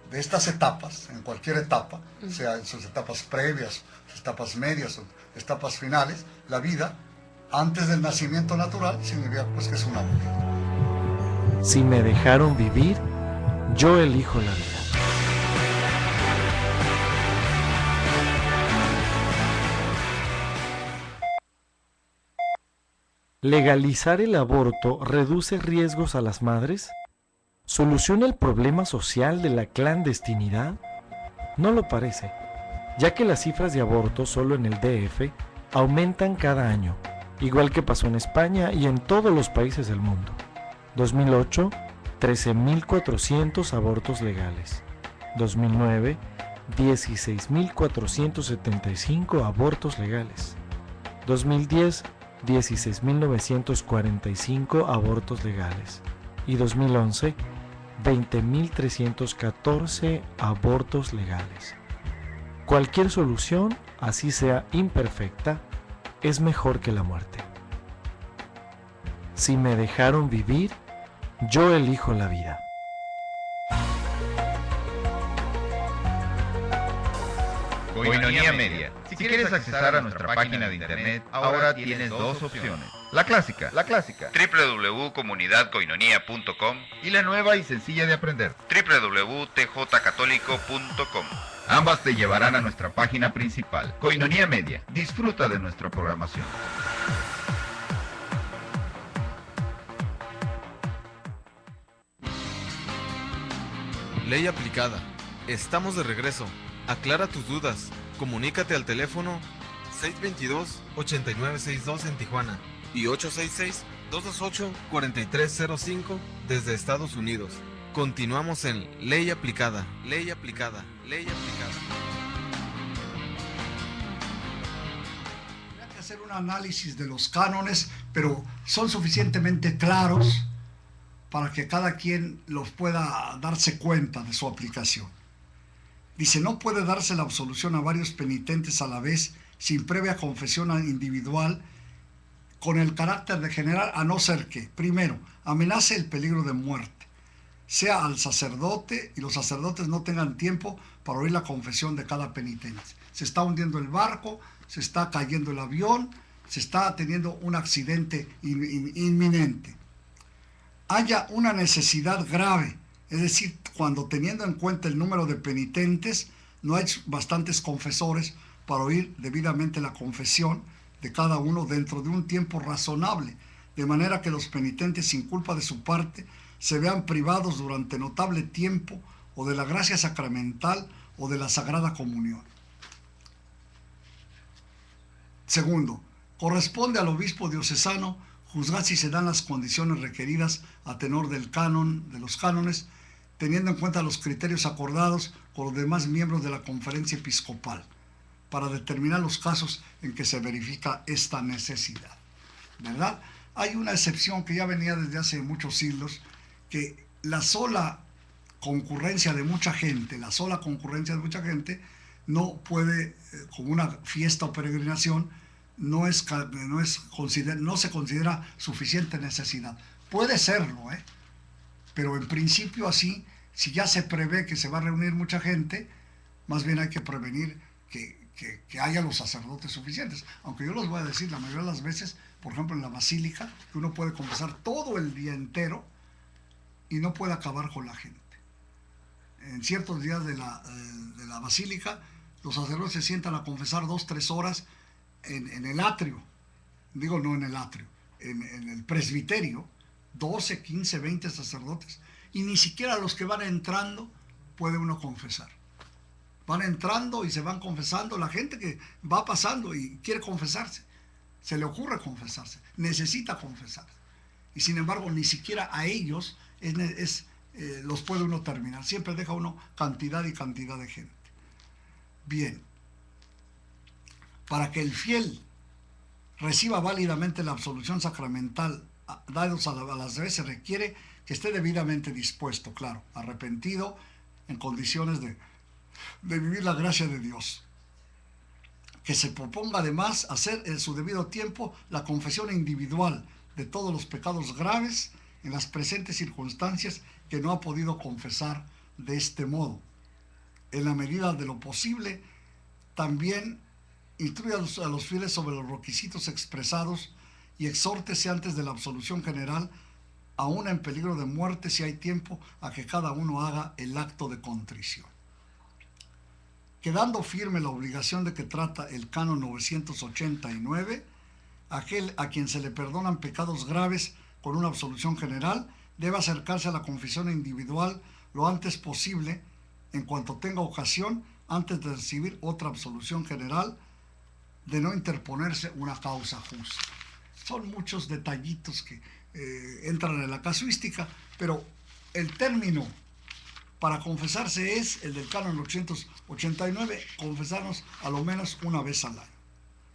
Speaker 2: de estas etapas, en cualquier etapa, sea en sus etapas previas, sus etapas medias o etapas finales, la vida, antes del nacimiento natural, significa pues que es un aborto.
Speaker 4: Si me dejaron vivir, yo elijo la vida. ¿Legalizar el aborto reduce riesgos a las madres? ¿Soluciona el problema social de la clandestinidad? No lo parece, ya que las cifras de abortos solo en el DF aumentan cada año, igual que pasó en España y en todos los países del mundo. 2008, 13.400 abortos legales. 2009, 16.475 abortos legales. 2010, 16.945 abortos legales. Y 2011, 20.314 abortos legales. Cualquier solución, así sea imperfecta, es mejor que la muerte. Si me dejaron vivir, yo elijo la vida.
Speaker 12: Koinonia Media. Si quieres accesar a nuestra página de internet, ahora tienes dos opciones. La clásica, www.comunidadkoinonia.com, y la nueva y sencilla de aprender, www.tjcatólico.com. Ambas te llevarán a nuestra página principal, Koinonia Media. Disfruta de nuestra programación.
Speaker 1: Ley aplicada. Estamos de regreso. Aclara tus dudas. Comunícate al teléfono 622-8962 en Tijuana y 866-228-4305 desde Estados Unidos. Continuamos en Ley aplicada. Ley aplicada. Ley aplicada.
Speaker 2: Hay que hacer un análisis de los cánones, pero son suficientemente claros para que cada quien los pueda darse cuenta de su aplicación. Dice, no puede darse la absolución a varios penitentes a la vez sin previa confesión individual con el carácter de general, a no ser que, primero, amenace el peligro de muerte, sea al sacerdote y los sacerdotes no tengan tiempo para oír la confesión de cada penitente. Se está hundiendo el barco, se está cayendo el avión, se está teniendo un accidente inminente. Haya una necesidad grave, es decir, cuando teniendo en cuenta el número de penitentes, no hay bastantes confesores para oír debidamente la confesión de cada uno dentro de un tiempo razonable, de manera que los penitentes sin culpa de su parte se vean privados durante notable tiempo o de la gracia sacramental o de la Sagrada Comunión. Segundo, corresponde al obispo diocesano juzgar si se dan las condiciones requeridas a tenor del canon, de los cánones, teniendo en cuenta los criterios acordados con los demás miembros de la conferencia episcopal, para determinar los casos en que se verifica esta necesidad. ¿Verdad? Hay una excepción que ya venía desde hace muchos siglos, que la sola concurrencia de mucha gente, no puede, como una fiesta o peregrinación, no se considera suficiente necesidad. Puede serlo, pero en principio así, si ya se prevé que se va a reunir mucha gente, más bien hay que prevenir que haya los sacerdotes suficientes. Aunque yo les voy a decir, la mayoría de las veces, por ejemplo en la basílica, que uno puede confesar todo el día entero y no puede acabar con la gente. En ciertos días de la basílica, los sacerdotes se sientan a confesar 2-3 horas en el atrio. Digo, no en el atrio, en el presbiterio, 12, 15, 20 sacerdotes. Y ni siquiera los que van entrando puede uno confesar. Van entrando y se van confesando. La gente que va pasando y quiere confesarse, se le ocurre confesarse, necesita confesarse. Y sin embargo, ni siquiera a ellos los puede uno terminar. Siempre deja uno cantidad y cantidad de gente. Bien. Para que el fiel reciba válidamente la absolución sacramental dados a las veces, requiere que esté debidamente dispuesto, claro, arrepentido, en condiciones de vivir la gracia de Dios. Que se proponga además hacer en su debido tiempo la confesión individual de todos los pecados graves en las presentes circunstancias que no ha podido confesar de este modo. En la medida de lo posible, también instruye a los fieles sobre los requisitos expresados y exhórtese antes de la absolución general, aún en peligro de muerte si hay tiempo, a que cada uno haga el acto de contrición. Quedando firme la obligación de que trata el canon 989, aquel a quien se le perdonan pecados graves con una absolución general debe acercarse a la confesión individual lo antes posible, en cuanto tenga ocasión, antes de recibir otra absolución general, de no interponerse una causa justa. Son muchos detallitos que entran en la casuística, pero el término para confesarse es el del canon 889, confesarnos a lo menos una vez al año.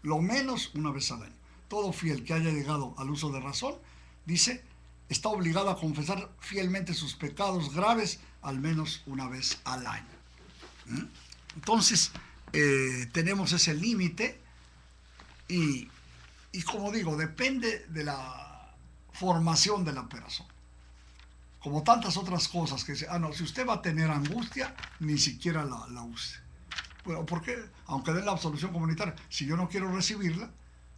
Speaker 2: Lo menos una vez al año. Todo fiel que haya llegado al uso de razón, dice, está obligado a confesar fielmente sus pecados graves al menos una vez al año. Entonces, tenemos ese límite y como digo, depende de la formación de la persona. Como tantas otras cosas que dice, no, si usted va a tener angustia, ni siquiera la use. Bueno, ¿por qué? Aunque den la absolución comunitaria, si yo no quiero recibirla,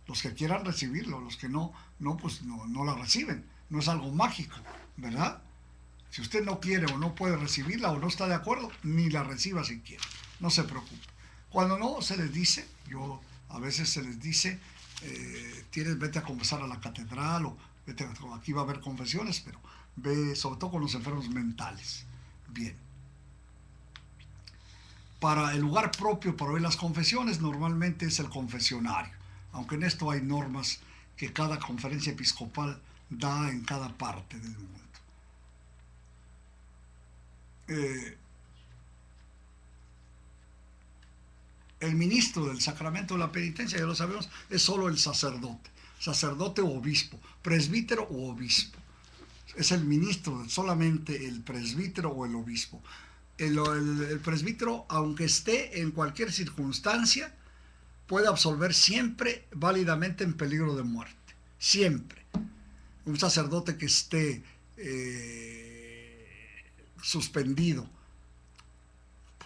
Speaker 2: los que quieran recibirlo, los que no, pues no la reciben. No es algo mágico, ¿verdad? Si usted no quiere o no puede recibirla o no está de acuerdo, ni la reciba si quiere. No se preocupe. Cuando no se les dice, a veces se les dice, vete a confesar a la catedral o aquí va a haber confesiones, pero ve sobre todo con los enfermos mentales. Bien. Para el lugar propio para oír las confesiones normalmente es el confesionario, aunque en esto hay normas que cada conferencia episcopal da en cada parte del mundo. El ministro del sacramento de la penitencia, ya lo sabemos, es solo el sacerdote o obispo, presbítero o obispo. Es el ministro, solamente el presbítero o el obispo. El presbítero, aunque esté en cualquier circunstancia, puede absolver siempre válidamente en peligro de muerte. Siempre. Un sacerdote que esté suspendido,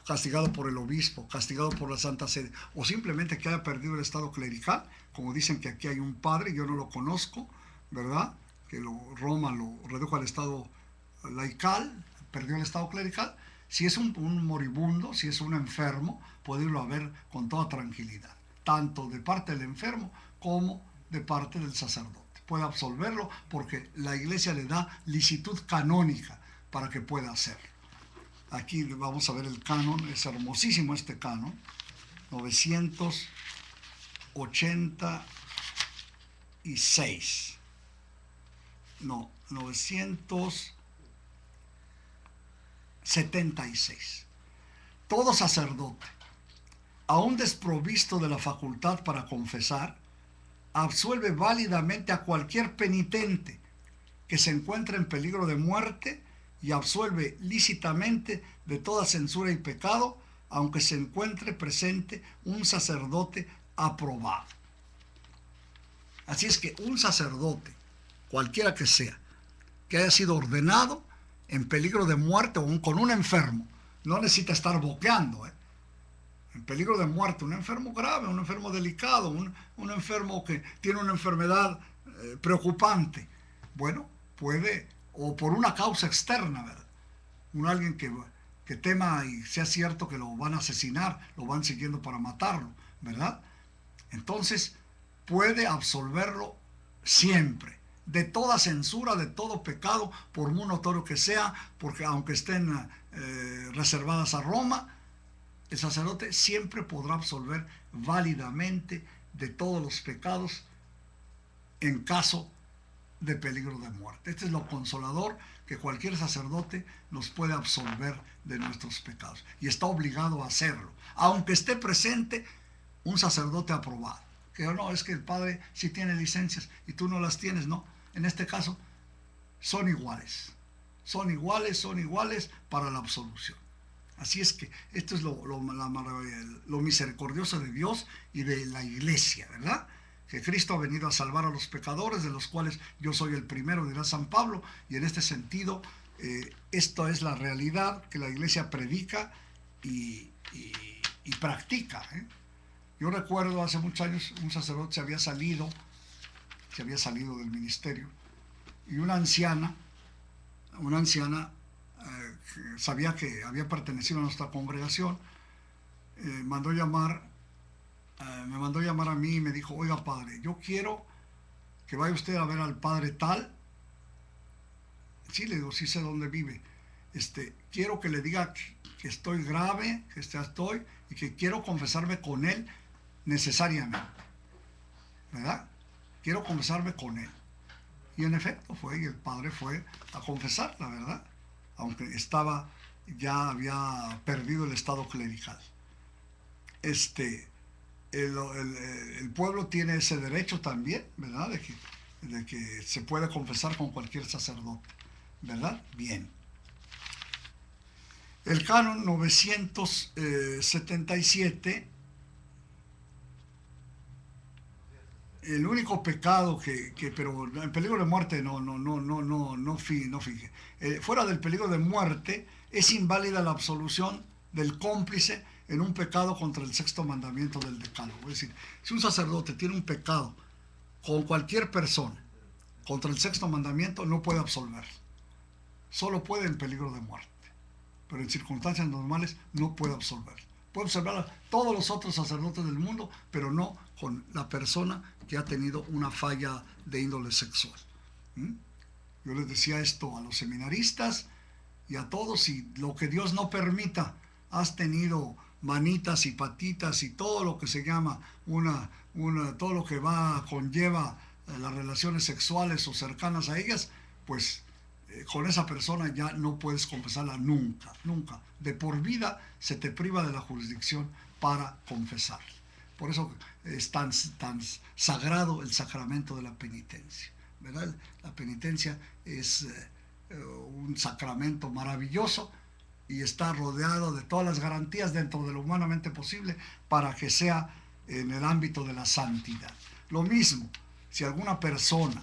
Speaker 2: castigado por el obispo, castigado por la Santa Sede, o simplemente que haya perdido el estado clerical, como dicen que aquí hay un padre, yo no lo conozco, ¿verdad?, que Roma lo redujo al estado laical, perdió el estado clerical. Si es un moribundo, si es un enfermo, puede irlo a ver con toda tranquilidad, tanto de parte del enfermo como de parte del sacerdote. Puede absolverlo porque la Iglesia le da licitud canónica para que pueda hacerlo. Aquí vamos a ver el canon, es hermosísimo este canon, 986. No, 976. Todo sacerdote, aún desprovisto de la facultad para confesar, absuelve válidamente a cualquier penitente que se encuentra en peligro de muerte y absuelve lícitamente de toda censura y pecado, aunque se encuentre presente un sacerdote aprobado. Así es que un sacerdote, cualquiera que sea, que haya sido ordenado en peligro de muerte o con un enfermo, no necesita estar boqueando, en peligro de muerte, un enfermo grave, un enfermo delicado, un enfermo que tiene una enfermedad preocupante, bueno, puede, o por una causa externa, ¿verdad? Alguien que tema y sea cierto que lo van a asesinar, lo van siguiendo para matarlo, ¿verdad? Entonces puede absolverlo siempre, de toda censura, de todo pecado, por muy notorio que sea, porque aunque estén reservadas a Roma, el sacerdote siempre podrá absolver válidamente de todos los pecados en caso de peligro de muerte. Este es lo consolador, que cualquier sacerdote nos puede absolver de nuestros pecados y está obligado a hacerlo, aunque esté presente un sacerdote aprobado. Que no, es que el padre sí tiene licencias y tú no las tienes, no. En este caso son iguales para la absolución. Así es que esto es lo misericordioso de Dios y de la iglesia, ¿verdad? Que Cristo ha venido a salvar a los pecadores, de los cuales yo soy el primero, dirá San Pablo, y en este sentido, esto es la realidad que la iglesia predica y practica. Yo recuerdo hace muchos años un sacerdote se había salido del ministerio, y una anciana sabía que había pertenecido a nuestra congregación, me mandó llamar a mí y me dijo: oiga, padre, yo quiero que vaya usted a ver al padre tal. Sí, le digo, sí sé dónde vive. Quiero que le diga que estoy grave, que estoy, y que quiero confesarme con él necesariamente, ¿verdad? Quiero confesarme con él. Y en efecto y el padre fue a confesar, la verdad, aunque ya había perdido el estado clerical. El pueblo tiene ese derecho también, ¿verdad? De que se puede confesar con cualquier sacerdote, ¿verdad? Bien. El canon 977, el único pecado pero en peligro de muerte no fije. Fuera del peligro de muerte, es inválida la absolución del cómplice en un pecado contra el sexto mandamiento del decálogo. Es decir, si un sacerdote tiene un pecado con cualquier persona contra el sexto mandamiento, no puede absolverlo. Solo puede en peligro de muerte, pero en circunstancias normales no puede absolverlo. Puede absolver a todos los otros sacerdotes del mundo, pero no con la persona que ha tenido una falla de índole sexual. Yo les decía esto a los seminaristas y a todos: y lo que Dios no permita, has tenido manitas y patitas y todo lo que se llama todo lo que conlleva las relaciones sexuales o cercanas a ellas, pues con esa persona ya no puedes confesarla nunca. De por vida se te priva de la jurisdicción para confesarla. Por eso es tan sagrado el sacramento de la penitencia, ¿verdad? La penitencia es un sacramento maravilloso y está rodeado de todas las garantías dentro de lo humanamente posible para que sea en el ámbito de la santidad. Lo mismo, si alguna persona,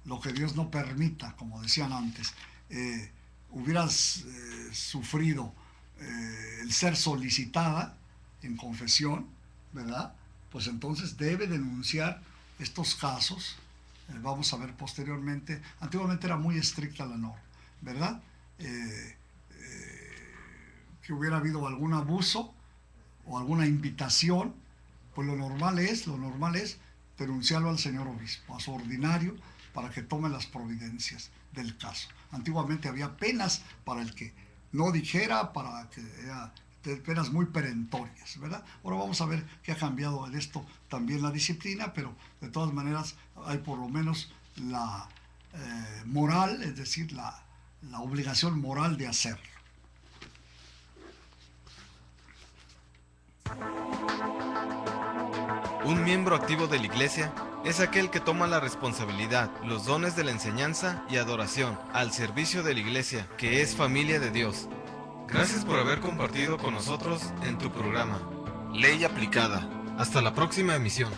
Speaker 2: lo que Dios no permita, como decían antes, hubieras sufrido el ser solicitada en confesión, ¿verdad? Pues entonces debe denunciar estos casos. Vamos a ver posteriormente. Antiguamente era muy estricta la norma, ¿verdad? Que hubiera habido algún abuso o alguna invitación, pues lo normal es denunciarlo al señor obispo, a su ordinario, para que tome las providencias del caso. Antiguamente había penas para el que no dijera, para que penas muy perentorias, ¿verdad? Ahora vamos a ver que ha cambiado en esto también la disciplina, pero de todas maneras hay por lo menos la moral, es decir, la obligación moral de hacerlo.
Speaker 1: Un miembro activo de la Iglesia es aquel que toma la responsabilidad, los dones de la enseñanza y adoración al servicio de la iglesia, que es familia de Dios. Gracias por haber compartido con nosotros en tu programa Ley Aplicada. Hasta la próxima emisión.